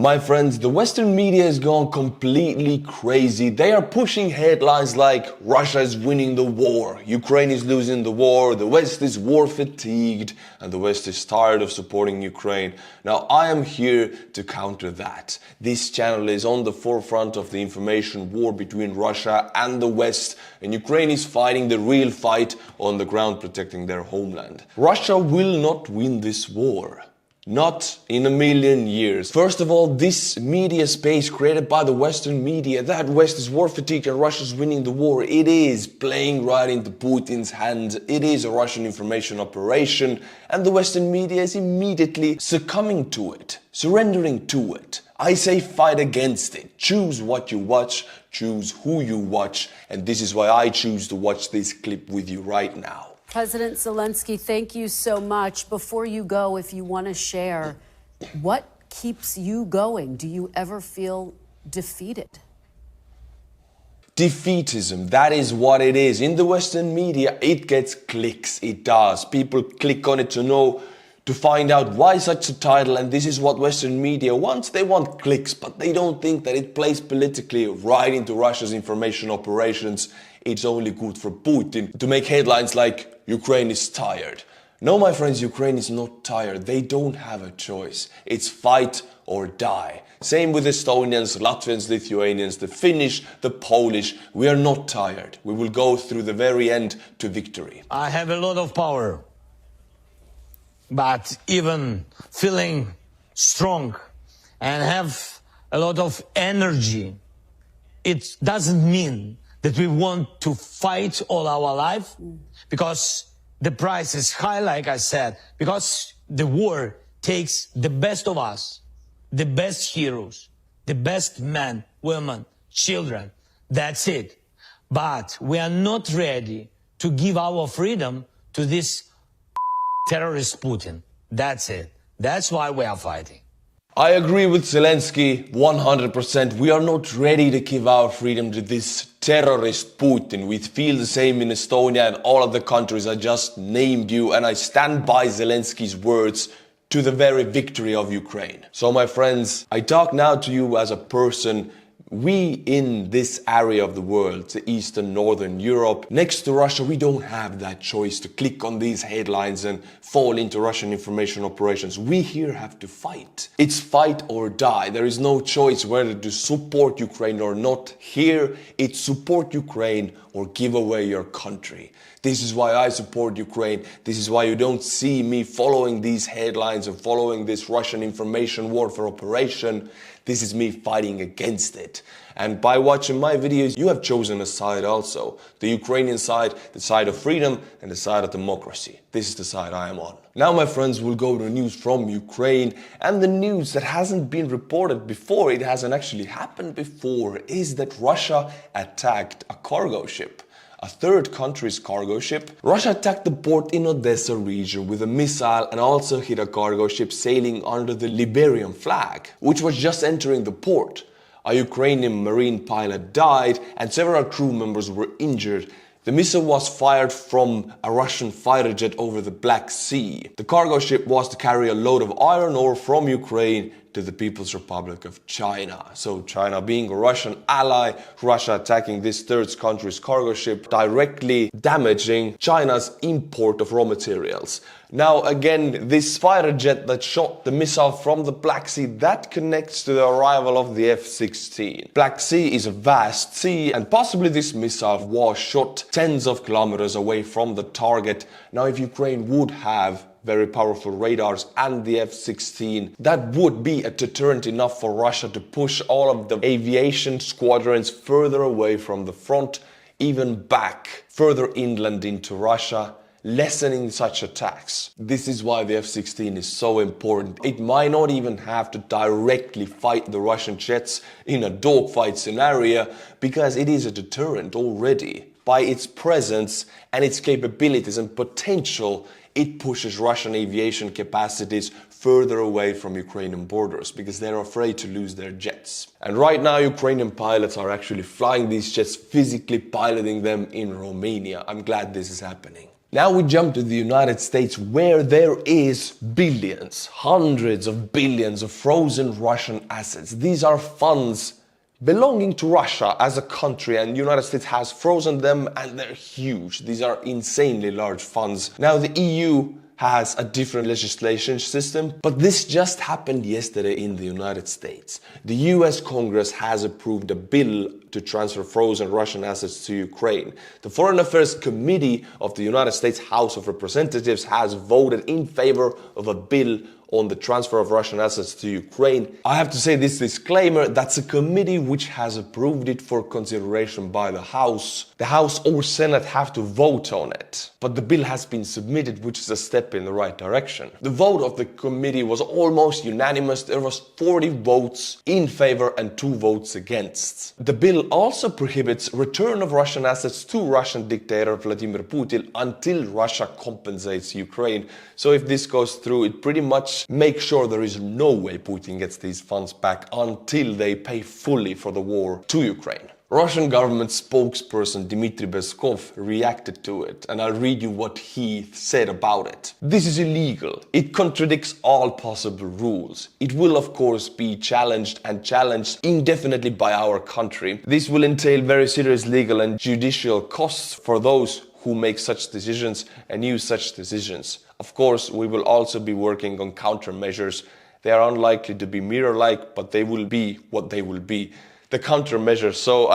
My friends, the Western media has gone completely crazy. They are pushing headlines like Russia is winning the war, Ukraine is losing the war, the West is war fatigued, and the West is tired of supporting Ukraine. Now, I am here to counter that. This channel is on the forefront of the information war between Russia and the West, and Ukraine is fighting the real fight on the ground, protecting their homeland. Russia will not win this war. Not in a million years. First of all, this media space created by the Western media, that West is war fatigued and Russia's winning the war, it is playing right into Putin's hands. It is a Russian information operation, and the Western media is immediately succumbing to it, surrendering to it. I say fight against it. Choose what you watch, choose who you watch, and this is why I choose to watch this clip with you right now. President Zelensky, thank you so much. Before you go, if you want to share, what keeps you going? Do you ever feel defeated? Defeatism, that is what it is. In the Western media, it gets clicks. It does. People click on it to find out why such a title, and this is what Western media wants. They want clicks, but they don't think that it plays politically right into Russia's information operations. It's only good for Putin to make headlines like Ukraine is tired. No, my friends, Ukraine is not tired. They don't have a choice. It's fight or die. Same with Estonians, Latvians, Lithuanians, the Finnish, the Polish. We are not tired. We will go through the very end to victory. I have a lot of power, but even feeling strong and have a lot of energy, it doesn't mean that we want to fight all our life, because the price is high, like I said, because the war takes the best of us, the best heroes, the best men, women, children. That's it. But we are not ready to give our freedom to this terrorist Putin. That's it. That's why we are fighting. I agree with Zelensky 100%. We are not ready to give our freedom to this terrorist Putin. We feel the same in Estonia and all of the countries I just named you, and I stand by Zelensky's words to the very victory of Ukraine. So my friends, I talk now to you as a person. We in this area of the world, the Eastern Northern Europe, next to Russia, we don't have that choice to click on these headlines and fall into Russian information operations. We here have to fight. It's fight or die. There is no choice whether to support Ukraine or not. Here, it's support Ukraine or give away your country. This is why I support Ukraine. This is why you don't see me following these headlines and following this Russian information warfare operation. This is me fighting against it. And by watching my videos, you have chosen a side also. The Ukrainian side, the side of freedom, and the side of democracy. This is the side I am on. Now, my friends, we'll go to news from Ukraine. And the news that hasn't been reported before, it hasn't actually happened before, is that Russia attacked a cargo ship. A third country's cargo ship. Russia attacked the port in Odessa region with a missile and also hit a cargo ship sailing under the Liberian flag, which was just entering the port. A Ukrainian marine pilot died and several crew members were injured. The missile was fired from a Russian fighter jet over the Black Sea. The cargo ship was to carry a load of iron ore from Ukraine to the People's Republic of China. So China being a Russian ally, Russia attacking this third country's cargo ship, directly damaging China's import of raw materials. Now again, this fighter jet that shot the missile from the Black Sea, that connects to the arrival of the F-16. Black Sea is a vast sea, and possibly this missile was shot tens of kilometers away from the target. Now if Ukraine would have very powerful radars and the F-16, that would be a deterrent enough for Russia to push all of the aviation squadrons further away from the front, even back further inland into Russia, lessening such attacks. This is why the F-16 is so important. It might not even have to directly fight the Russian jets in a dogfight scenario, because it is a deterrent already. By its presence and its capabilities and potential, it pushes Russian aviation capacities further away from Ukrainian borders because they're afraid to lose their jets. And right now, Ukrainian pilots are actually flying these jets, physically piloting them in Romania. I'm glad this is happening. Now we jump to the United States, where there is billions, hundreds of billions of frozen Russian assets. These are funds belonging to Russia as a country, and the United States has frozen them, and they're huge. These are insanely large funds. Now the EU has a different legislation system, but this just happened yesterday in the United States. The US Congress has approved a bill to transfer frozen Russian assets to Ukraine. The Foreign Affairs Committee of the United States House of Representatives has voted in favor of a bill on the transfer of Russian assets to Ukraine. I have to say this disclaimer, that's a committee which has approved it for consideration by the House. The House or Senate have to vote on it, but the bill has been submitted, which is a step in the right direction. The vote of the committee was almost unanimous. There was 40 votes in favor and 2 votes against. The bill also prohibits return of Russian assets to Russian dictator Vladimir Putin until Russia compensates Ukraine. So if this goes through, it pretty much makes sure there is no way Putin gets these funds back until they pay fully for the war to Ukraine. Russian government spokesperson Dmitry Peskov reacted to it, and I'll read you what he said about it. This is illegal. It contradicts all possible rules. It will of course be challenged and challenged indefinitely by our country. This will entail very serious legal and judicial costs for those who make such decisions and use such decisions. Of course, we will also be working on countermeasures. They are unlikely to be mirror-like, but they will be what they will be. The countermeasures, so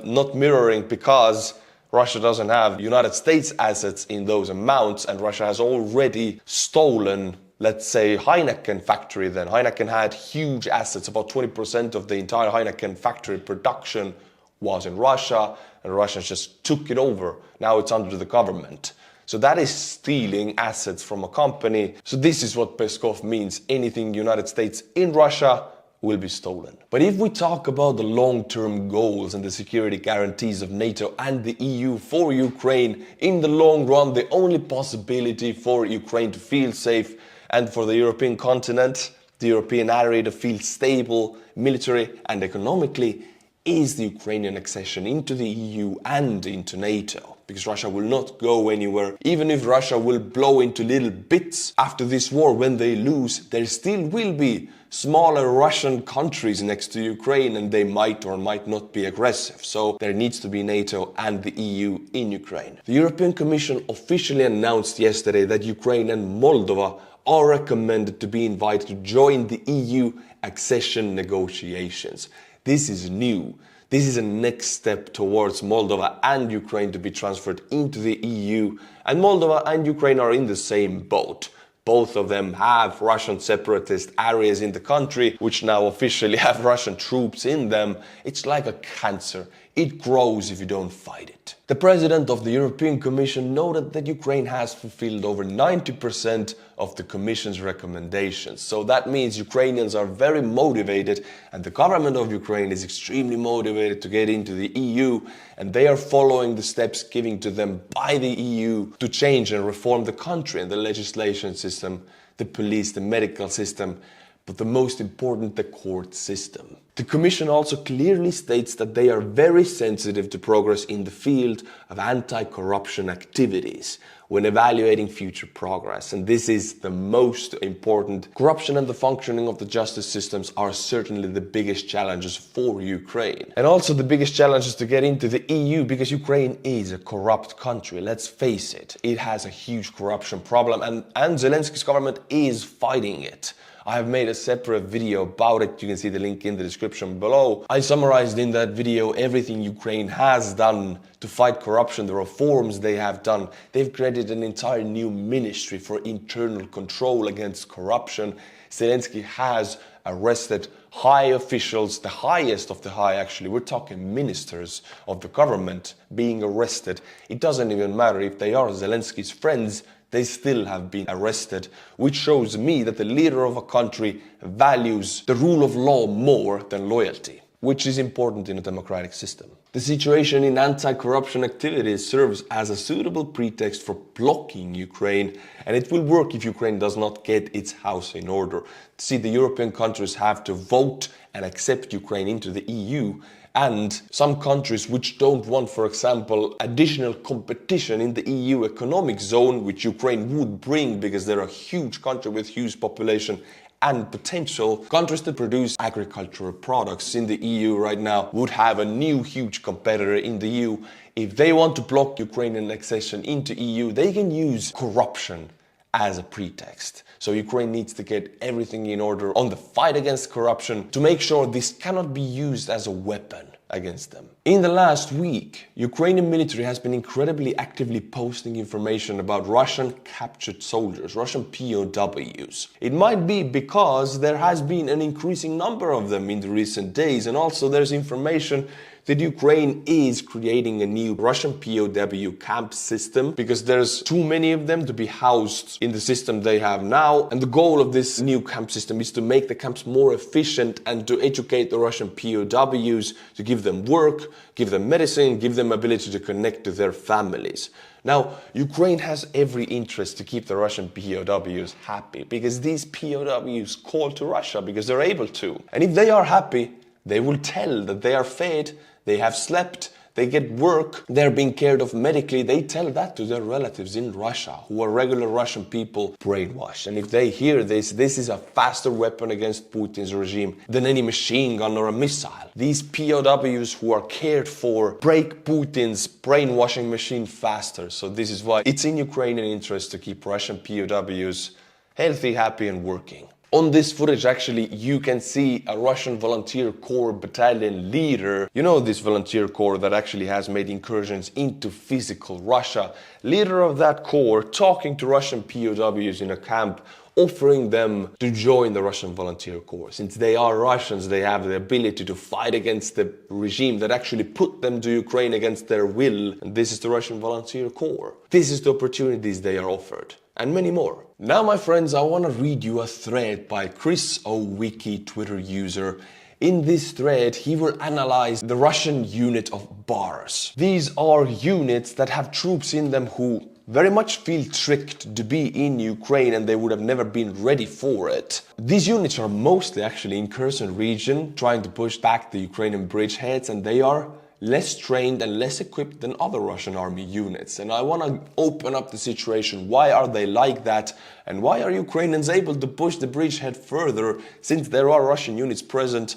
not mirroring because Russia doesn't have United States assets in those amounts, and Russia has already stolen, let's say, Heineken factory then. Heineken had huge assets, about 20% of the entire Heineken factory production was in Russia, and Russia just took it over. Now it's under the government. So that is stealing assets from a company. So this is what Peskov means. Anything United States in Russia will be stolen. But if we talk about the long-term goals and the security guarantees of NATO and the EU for Ukraine, in the long run, the only possibility for Ukraine to feel safe and for the European continent, the European area to feel stable, military and economically, is the Ukrainian accession into the EU and into NATO. Because Russia will not go anywhere. Even if Russia will blow into little bits after this war, when they lose, there still will be smaller Russian countries next to Ukraine, and they might or might not be aggressive. So there needs to be NATO and the EU in Ukraine. The European Commission officially announced yesterday that Ukraine and Moldova are recommended to be invited to join the EU accession negotiations. This is new. This is a next step towards Moldova and Ukraine to be transferred into the EU. And Moldova and Ukraine are in the same boat. Both of them have Russian separatist areas in the country, which now officially have Russian troops in them. It's like a cancer. It grows if you don't fight it. The president of the European Commission noted that Ukraine has fulfilled over 90% of the Commission's recommendations. So that means Ukrainians are very motivated, and the government of Ukraine is extremely motivated to get into the EU, and they are following the steps given to them by the EU to change and reform the country and the legislation system, the police, the medical system, but the most important, the court system. The Commission also clearly states that they are very sensitive to progress in the field of anti-corruption activities when evaluating future progress. And this is the most important. Corruption and the functioning of the justice systems are certainly the biggest challenges for Ukraine. And also the biggest challenges to get into the EU, because Ukraine is a corrupt country. Let's face it. It has a huge corruption problem, and Zelensky's government is fighting it. I have made a separate video about it. You can see the link in the description below. I summarized in that video everything Ukraine has done to fight corruption, the reforms they have done. They've created an entire new ministry for internal control against corruption. Zelensky has arrested high officials, the highest of the high actually. We're talking ministers of the government being arrested. It doesn't even matter if they are Zelensky's friends. They still have been arrested, which shows me that the leader of a country values the rule of law more than loyalty, which is important in a democratic system. The situation in anti-corruption activities serves as a suitable pretext for blocking Ukraine, and it will work if Ukraine does not get its house in order. See, the European countries have to vote and accept Ukraine into the EU, And some countries which don't want, for example, additional competition in the EU economic zone, which Ukraine would bring because they're a huge country with huge population and potential, countries that produce agricultural products in the EU right now would have a new huge competitor in the EU. If they want to block Ukrainian accession into EU, they can use corruption as a pretext. So Ukraine needs to get everything in order on the fight against corruption to make sure this cannot be used as a weapon against them. In the last week, Ukrainian military has been incredibly actively posting information about Russian captured soldiers, Russian POWs. It might be because there has been an increasing number of them in the recent days, and also there's information that Ukraine is creating a new Russian POW camp system because there's too many of them to be housed in the system they have now. And the goal of this new camp system is to make the camps more efficient and to educate the Russian POWs, to give them work, give them medicine, give them ability to connect to their families. Now, Ukraine has every interest to keep the Russian POWs happy because these POWs call to Russia because they're able to. And if they are happy, they will tell that they are fed, they have slept, they get work, they're being cared of medically. They tell that to their relatives in Russia, who are regular Russian people brainwashed. And if they hear this is a faster weapon against Putin's regime than any machine gun or a missile. These POWs who are cared for break Putin's brainwashing machine faster. So this is why it's in Ukrainian interest to keep Russian POWs healthy, happy and working. On this footage, actually, you can see a Russian volunteer corps battalion leader. You know, this volunteer corps that actually has made incursions into physical Russia. Leader of that corps talking to Russian POWs in a camp, offering them to join the Russian volunteer corps. Since they are Russians, they have the ability to fight against the regime that actually put them to Ukraine against their will. And this is the Russian volunteer corps. This is the opportunities they are offered. And many more. Now, my friends, I want to read you a thread by Chris Wiki, Twitter user. In this thread, he will analyze the Russian unit of bars. These are units that have troops in them who very much feel tricked to be in Ukraine and they would have never been ready for it. These units are mostly actually in Kherson region, trying to push back the Ukrainian bridgeheads, and they are less trained and less equipped than other Russian army units. And I want to open up the situation. Why are they like that? And why are Ukrainians able to push the bridgehead further since there are Russian units present,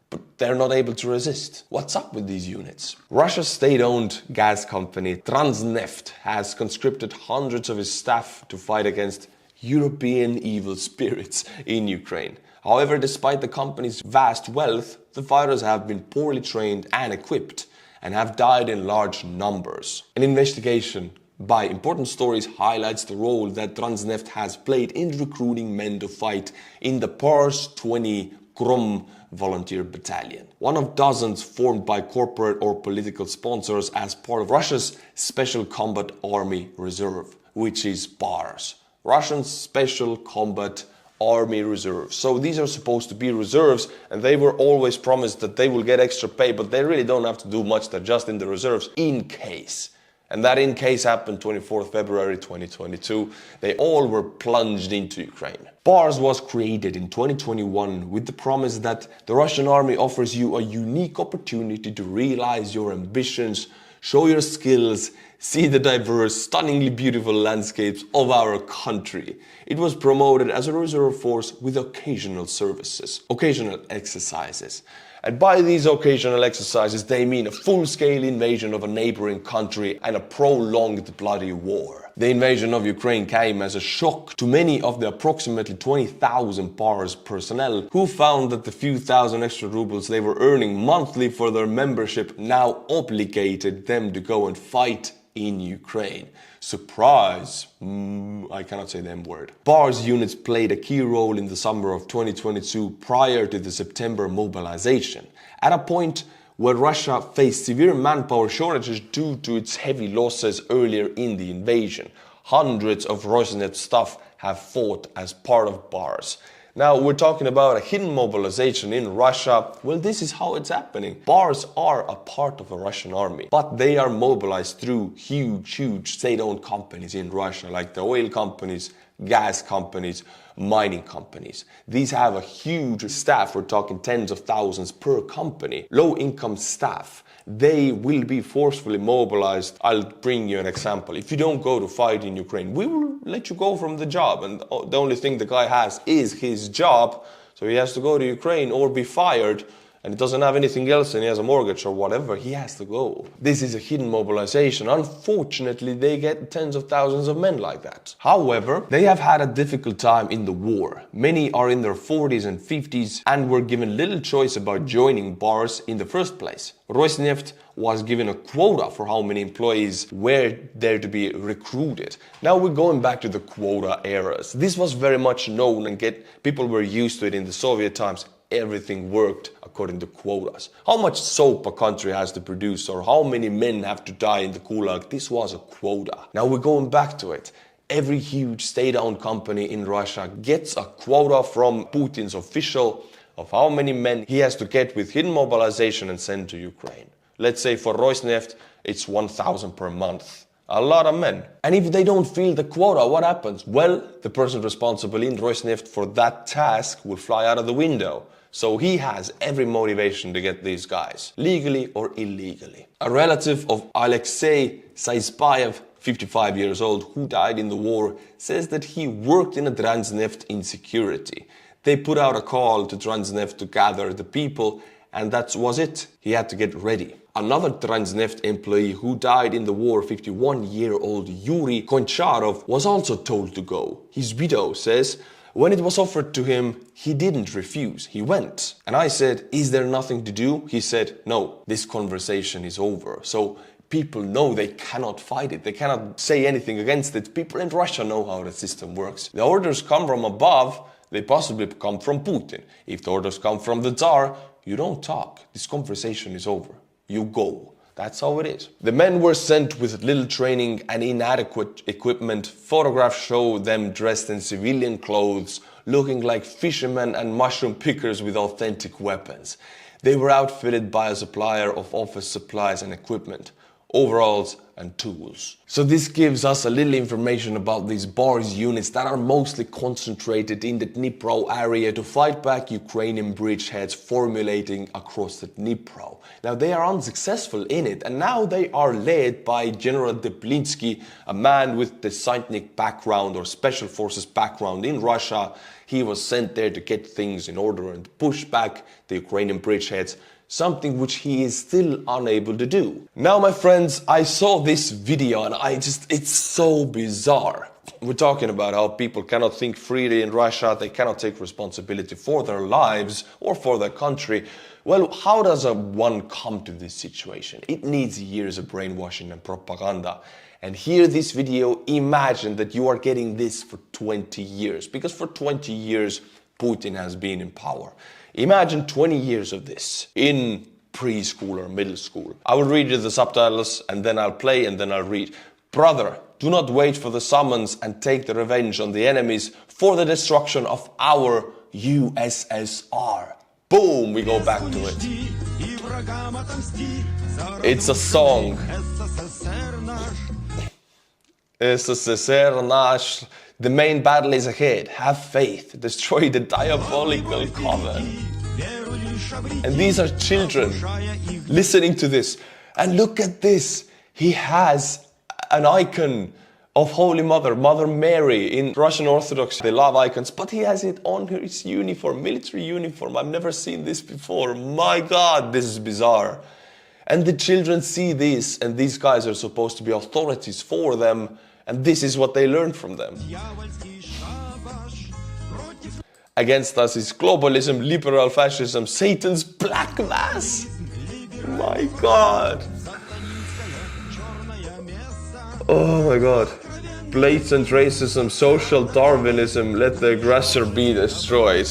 but they're not able to resist? What's up with these units? Russia's state-owned gas company Transneft has conscripted hundreds of its staff to fight against European evil spirits in Ukraine. However, despite the company's vast wealth, the fighters have been poorly trained and equipped and have died in large numbers. An investigation by Important Stories highlights the role that Transneft has played in recruiting men to fight in the Pars 20 Krom volunteer battalion, one of dozens formed by corporate or political sponsors as part of Russia's Special Combat Army Reserve, which is PARS, Russian Special Combat Army Reserve. So these are supposed to be reserves, and they were always promised that they will get extra pay, but they really don't have to do much. They're just in the reserves in case. And that in case happened 24th February 2022. They all were plunged into Ukraine. PARS was created in 2021 with the promise that the Russian army offers you a unique opportunity to realize your ambitions, show your skills, see the diverse, stunningly beautiful landscapes of our country. It was promoted as a reserve force with occasional services, occasional exercises. And by these occasional exercises, they mean a full-scale invasion of a neighboring country and a prolonged bloody war. The invasion of Ukraine came as a shock to many of the approximately 20,000 PARS personnel who found that the few thousand extra rubles they were earning monthly for their membership now obligated them to go and fight in Ukraine. Surprise! I cannot say the M word. PARS units played a key role in the summer of 2022 prior to the September mobilization, at a point where Russia faced severe manpower shortages due to its heavy losses earlier in the invasion. Hundreds of Rosneft staff have fought as part of PARS. Now, we're talking about a hidden mobilization in Russia. Well, this is how it's happening. PARS are a part of the Russian army, but they are mobilized through huge state-owned companies in Russia, like the oil companies, gas companies, mining companies. These have a huge staff, we're talking tens of thousands per company, low-income staff. They will be forcefully mobilized. I'll bring you an example. If you don't go to fight in Ukraine, we will let you go from the job. And the only thing the guy has is his job. So he has to go to Ukraine or be fired. And he doesn't have anything else and he has a mortgage or whatever, he has to go. This is a hidden mobilization. Unfortunately, they get tens of thousands of men like that. However, they have had a difficult time in the war. Many are in their 40s and 50s and were given little choice about joining bars in the first place. Rosneft was given a quota for how many employees were there to be recruited. Now we're going back to the quota eras. This was very much known and people were used to it in the Soviet times. Everything worked according to quotas. How much soap a country has to produce or how many men have to die in the Gulag, this was a quota. Now we're going back to it. Every huge state-owned company in Russia gets a quota from Putin's official of how many men he has to get with hidden mobilization and send to Ukraine. Let's say for Rosneft, it's 1,000 per month. A lot of men. And if they don't fill the quota, what happens? Well, the person responsible in Rosneft for that task will fly out of the window. So he has every motivation to get these guys, legally or illegally. A relative of Alexei Saispayev, 55 years old, who died in the war, says that he worked in a Transneft in security. They put out a call to Transneft to gather the people, and that was it. He had to get ready. Another Transneft employee who died in the war, 51-year-old Yuri Koncharov, was also told to go. His widow says, when it was offered to him, he didn't refuse, he went. And I said, is there nothing to do? He said, no, this conversation is over. So people know they cannot fight it, they cannot say anything against it. People in Russia know how the system works. The orders come from above, they possibly come from Putin. If the orders come from the Tsar, you don't talk, this conversation is over. You go. That's how it is. The men were sent with little training and inadequate equipment. Photographs show them dressed in civilian clothes, looking like fishermen and mushroom pickers with authentic weapons. They were outfitted by a supplier of office supplies and equipment, overalls and tools. So this gives us a little information about these bars units that are mostly concentrated in the Dnipro area to fight back Ukrainian bridgeheads formulating across the Dnipro. Now they are unsuccessful in it, and now they are led by General Teplinsky, a man with the Saintnik background or special forces background in Russia. He was sent there to get things in order and push back the Ukrainian bridgeheads, something which he is still unable to do. Now, my friends, I saw this video and it's so bizarre. We're talking about how people cannot think freely in Russia, they cannot take responsibility for their lives or for their country. Well, how does one come to this situation? It needs years of brainwashing and propaganda. And here this video, imagine that you are getting this for 20 years, because for 20 years Putin has been in power. Imagine 20 years of this in preschool or middle school. I will read you the subtitles and then I'll play and then I'll read. Brother, do not wait for the summons and take the revenge on the enemies for the destruction of our USSR. Boom, we go back to it. It's a song. SSSR nash. The main battle is ahead. Have faith. Destroy the diabolical coven. And these are children listening to this. And look at this. He has an icon of Holy Mother, Mother Mary in Russian Orthodox. They love icons, but he has it on his uniform, military uniform. I've never seen this before. My God, this is bizarre. And the children see this, and these guys are supposed to be authorities for them, and this is what they learn from them. Against us is globalism, liberal fascism, Satan's black mass. My God. Oh my God. Blatant racism, social Darwinism, let the aggressor be destroyed.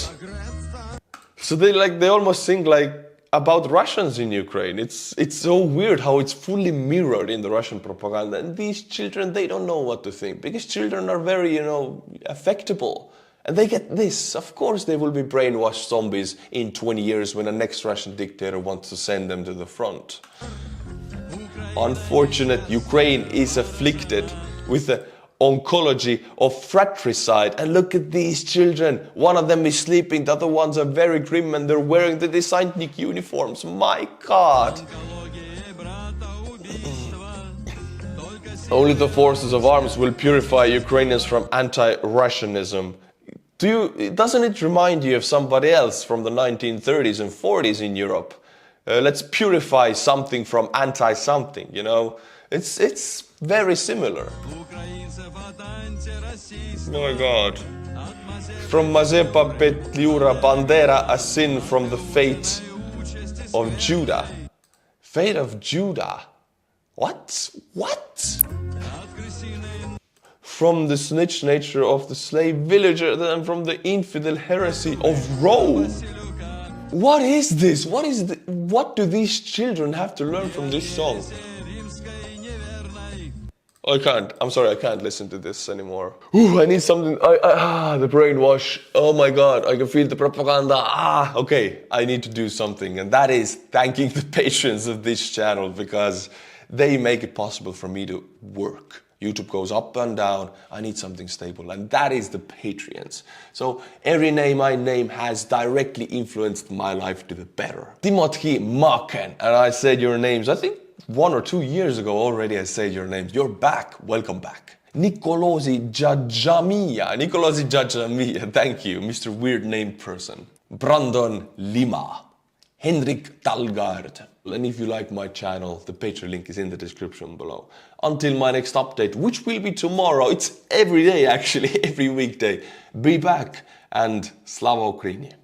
So they almost sing like about Russians in Ukraine. It's so weird how it's fully mirrored in the Russian propaganda. And these children, they don't know what to think, because children are very, affectable. And they get this. Of course they will be brainwashed zombies in 20 years when the next Russian dictator wants to send them to the front. Unfortunate, Ukraine is afflicted with the oncology, or fratricide. And look at these children. One of them is sleeping, the other ones are very grim and they're wearing the Desantnik uniforms. My God. Only the forces of arms will purify Ukrainians from anti-Russianism. Doesn't it remind you of somebody else from the 1930s and 40s in Europe? Let's purify something from anti-something, you know? It's very similar. My God. From Mazepa Petliura Bandera, a sin from the fate of Judah. Fate of Judah? What? What? From the snitch nature of the slave villager and from the infidel heresy of Rome. What is this? What do these children have to learn from this song? I'm sorry, I can't listen to this anymore. I need something, the brainwash. Oh my God, I can feel the propaganda. Okay, I need to do something. And that is thanking the patrons of this channel because they make it possible for me to work. YouTube goes up and down. I need something stable. And that is the Patreons. So every name I name has directly influenced my life to the better. Timothy Maken. And I said your names, I think 1 or 2 years ago already I said your names. You're back. Welcome back. Nicolosi Jajamia. Thank you, Mr. Weird Named Person. Brandon Lima. Henrik Dalgaard. And if you like my channel, the Patreon link is in the description below. Until my next update, which will be tomorrow. It's every day actually, every weekday. Be back and Slava Ukraini.